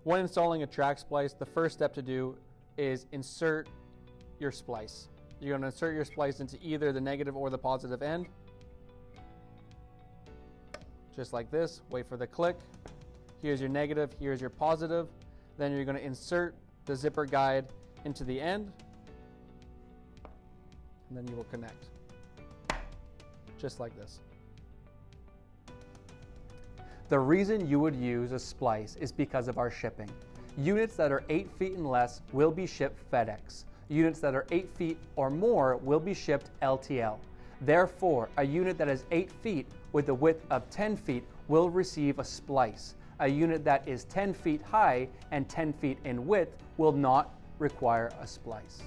When installing a track splice, the first step to do is insert your splice. You're going to insert your splice into either the negative or the positive end. Just like this, wait for the click. Here's your negative, here's your positive. Then you're going to insert the zipper guide into the end, and then you will connect. Just like this. The reason you would use a splice is because of our shipping. Units that are 8 feet and less will be shipped FedEx. Units that are 8 feet or more will be shipped LTL. Therefore, a unit that is 8 feet with a width of 10 feet will receive a splice. A unit that is 10 feet high and 10 feet in width will not require a splice.